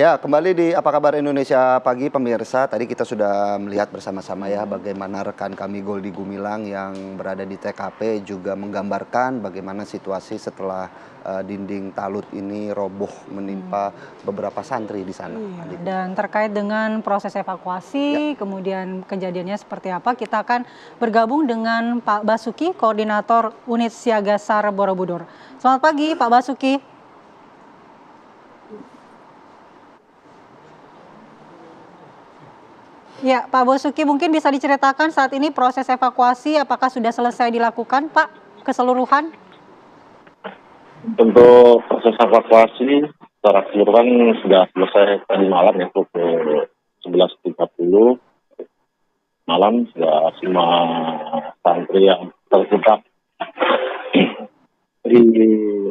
Ya, kembali di Apa Kabar Indonesia Pagi, pemirsa. Tadi kita sudah melihat bersama-sama ya bagaimana rekan kami Goldi Gumilang yang berada di TKP juga menggambarkan bagaimana situasi setelah dinding talut ini roboh menimpa beberapa santri di sana. Iya, dan terkait dengan proses evakuasi, kemudian kejadiannya seperti apa, kita akan bergabung dengan Pak Basuki, Koordinator Unit Siaga SAR Borobudur. Selamat pagi, Pak Basuki. Ya, Pak Basuki, mungkin bisa diceritakan saat ini proses evakuasi apakah sudah selesai dilakukan, Pak, keseluruhan? Untuk proses evakuasi secara keseluruhan sudah selesai tadi malam ya pukul 11.30 malam, sudah semua santri yang terjebak di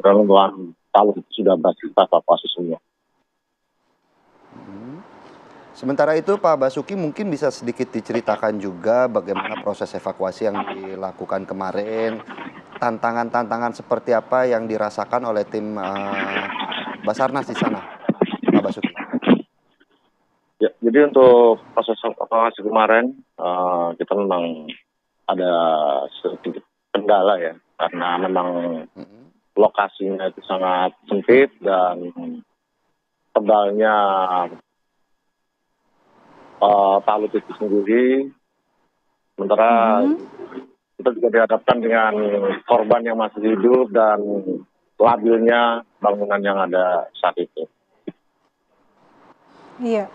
reruntuhan talut itu sudah berhasil evakuasi semua. Sementara itu Pak Basuki mungkin bisa sedikit diceritakan juga bagaimana proses evakuasi yang dilakukan kemarin, tantangan-tantangan seperti apa yang dirasakan oleh tim Basarnas di sana, Pak Basuki. Ya, jadi untuk proses evakuasi kemarin kita memang ada sedikit kendala ya, karena memang lokasinya itu sangat sempit dan tebalnya talut itu sendiri. Sementara kita juga dihadapkan dengan korban yang masih hidup dan labilnya bangunan yang ada saat itu. Iya.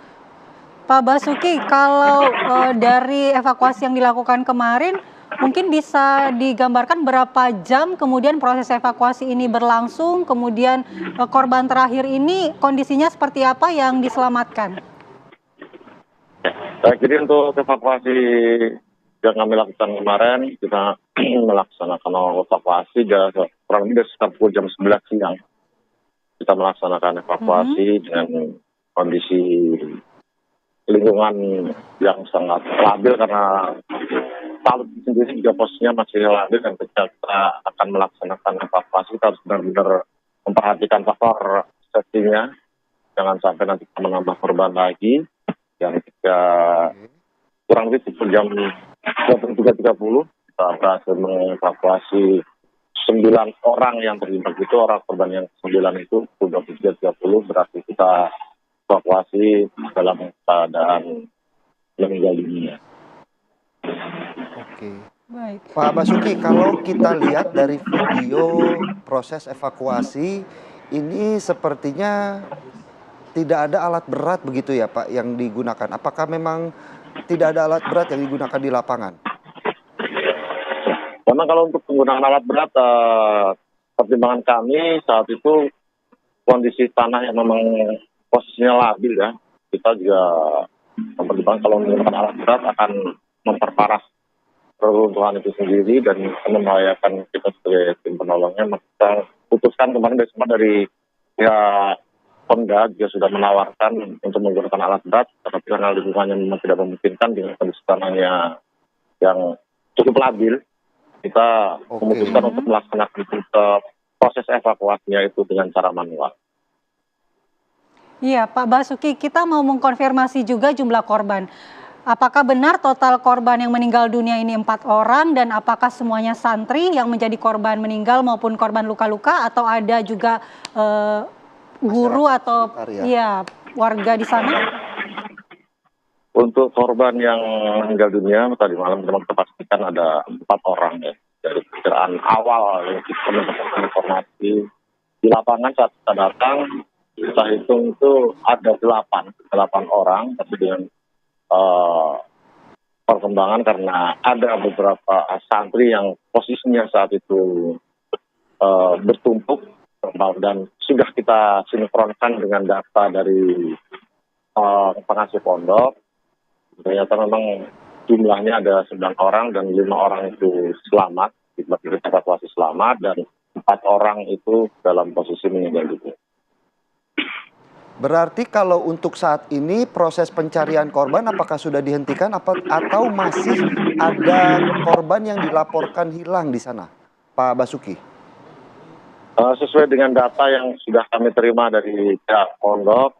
Pak Basuki, kalau dari evakuasi yang dilakukan kemarin, mungkin bisa digambarkan berapa jam kemudian proses evakuasi ini berlangsung, kemudian korban terakhir ini kondisinya seperti apa yang diselamatkan? Baik, jadi untuk evakuasi yang kami lakukan kemarin, kita melaksanakan evakuasi kurang lebih sekitar pukul jam 11 siang. Kita melaksanakan evakuasi dengan kondisi lingkungan yang sangat labil karena talut sendiri juga posisinya masih labil, dan ketika kita akan melaksanakan evakuasi kita harus benar-benar memperhatikan faktor safety-nya, jangan sampai nanti kita menambah korban lagi. Yang ketika kurang lebih pukul jam 23.30 kita berhasil mengevakuasi 9 orang yang terjebak itu. Orang korban yang 9 itu pukul 23.30 berarti kita evakuasi dalam keadaan meninggal dunia. Oke. Baik. Pak Basuki, kalau kita lihat dari video proses evakuasi ini sepertinya tidak ada alat berat begitu ya Pak yang digunakan. Apakah memang tidak ada alat berat yang digunakan di lapangan? Memang kalau untuk penggunaan alat berat, pertimbangan kami saat itu kondisi tanah yang memang posisinya labil ya. Kita juga mempertimbangkan kalau menggunakan alat berat akan memperparah reruntuhan itu sendiri dan membahayakan kita sebagai tim penolongnya. Maka kita putuskan kemarin dari pihak Pemda juga sudah menawarkan untuk menggunakan alat berat, tetapi karena lingkungannya memang tidak memungkinkan dengan kondisi tanahnya yang cukup labil, kita memutuskan untuk melaksanakan proses evakuasinya itu dengan cara manual. Iya, Pak Basuki, kita mau mengkonfirmasi juga jumlah korban. Apakah benar total korban yang meninggal dunia ini 4 orang, dan apakah semuanya santri yang menjadi korban meninggal maupun korban luka-luka, atau ada juga guru atau warga di sana? Untuk korban yang meninggal dunia tadi malam memang kita pastikan ada 4 orang ya. Dari perkiraan awal yang kita mendapatkan informasi di lapangan saat kita datang, kita hitung itu ada 8 orang, tapi dengan perkembangan karena ada beberapa santri yang posisinya saat itu bertumpuk dan sudah kita sinkronkan dengan data dari pengasuh pondok. Ternyata memang jumlahnya ada 9 orang dan 5 orang itu selamat, kita evakuasi selamat, dan 4 orang itu dalam posisi meninggal dunia. Berarti kalau untuk saat ini proses pencarian korban apakah sudah dihentikan atau masih ada korban yang dilaporkan hilang di sana, Pak Basuki? Sesuai dengan data yang sudah kami terima dari pihak pondok,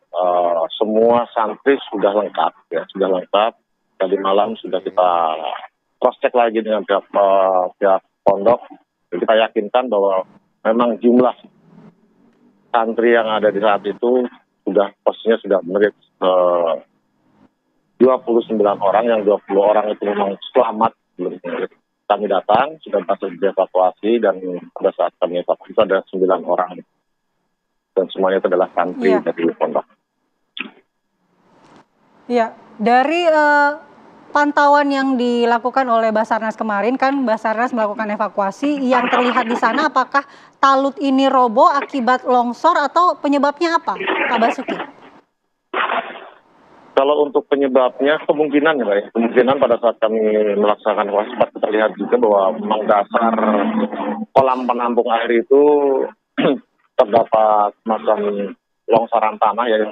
semua santri sudah lengkap ya, sudah lengkap. Tadi malam sudah kita cross check lagi dengan pihak pondok. Jadi kita yakinkan bahwa memang jumlah santri yang ada di saat itu sudah posisinya sudah benar 29 orang, yang 20 orang itu memang selamat. Kami datang, sudah berhasil dievakuasi, dan pada saat kami evakuasi ada 9 orang. Dan semuanya itu adalah santri dari pondok. Ya, dari pantauan yang dilakukan oleh Basarnas kemarin, kan Basarnas melakukan evakuasi, yang terlihat di sana apakah talut ini roboh akibat longsor atau penyebabnya apa, Pak Basuki? Kalau untuk penyebabnya kemungkinan ya, Mbak, kemungkinan pada saat kami melaksanakan evakuasi kita lihat juga bahwa memang dasar kolam penampung air itu terdapat macam longsoran tanah ya,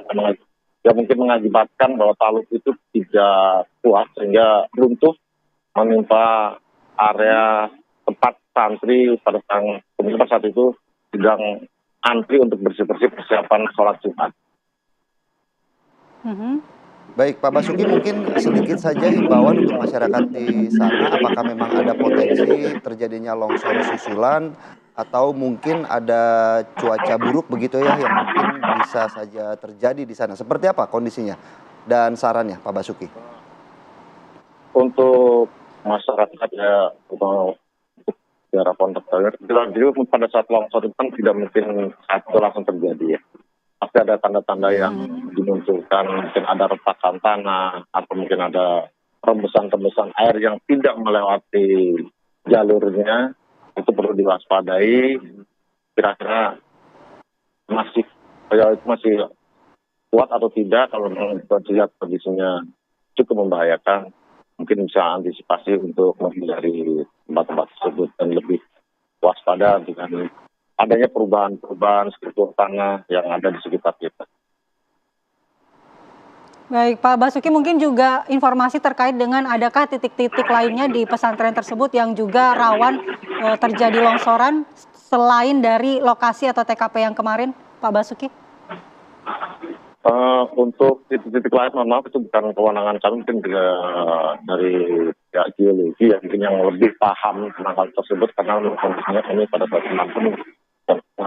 yang mungkin mengakibatkan bahwa talut itu tidak kuat sehingga runtuh menimpa area tempat santri pada saat itu sedang antri untuk bersih-bersih persiapan sholat Jumat. Baik, Pak Basuki, mungkin sedikit saja himbauan untuk masyarakat di sana, apakah memang ada potensi terjadinya longsor susulan atau mungkin ada cuaca buruk begitu ya yang mungkin bisa saja terjadi di sana. Seperti apa kondisinya dan sarannya, Pak Basuki? Untuk masyarakat ya, untuk daerah pondok, jadi pada saat longsor itu kan tidak mungkin saat itu langsung terjadi ya. Pasti ada tanda-tanda yang dimunculkan, mungkin ada retakan tanah, atau mungkin ada rembesan-rembesan air yang tidak melewati jalurnya. Itu perlu diwaspadai. Kira-kira masih kuat atau tidak. Kalau dilihat kondisinya cukup membahayakan, mungkin bisa antisipasi untuk menghindari tempat-tempat tersebut dan lebih waspada dengan adanya perubahan-perubahan struktur tanah yang ada di sekitar kita. Baik, Pak Basuki, mungkin juga informasi terkait dengan adakah titik-titik lainnya di pesantren tersebut yang juga rawan terjadi longsoran selain dari lokasi atau TKP yang kemarin, Pak Basuki? Untuk titik-titik lain, mohon maaf, itu bukan kewenangan kami, mungkin dari pihak geologi ya, mungkin yang lebih paham tentang hal tersebut, karena kondisinya kami pada saat kemarin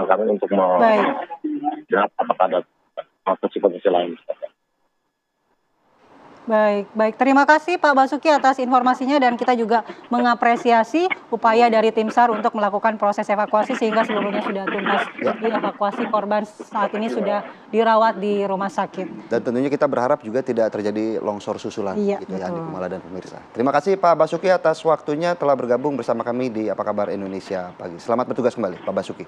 kami untuk melihat apakah ada potensi lain. Baik. Terima kasih Pak Basuki atas informasinya, dan kita juga mengapresiasi upaya dari tim SAR untuk melakukan proses evakuasi sehingga seluruhnya sudah tuntas. Dievakuasi, korban saat ini sudah dirawat di rumah sakit. Dan tentunya kita berharap juga tidak terjadi longsor susulan gitu ya, di Kumala dan pemirsa. Terima kasih Pak Basuki atas waktunya telah bergabung bersama kami di Apa Kabar Indonesia Pagi. Selamat bertugas kembali Pak Basuki.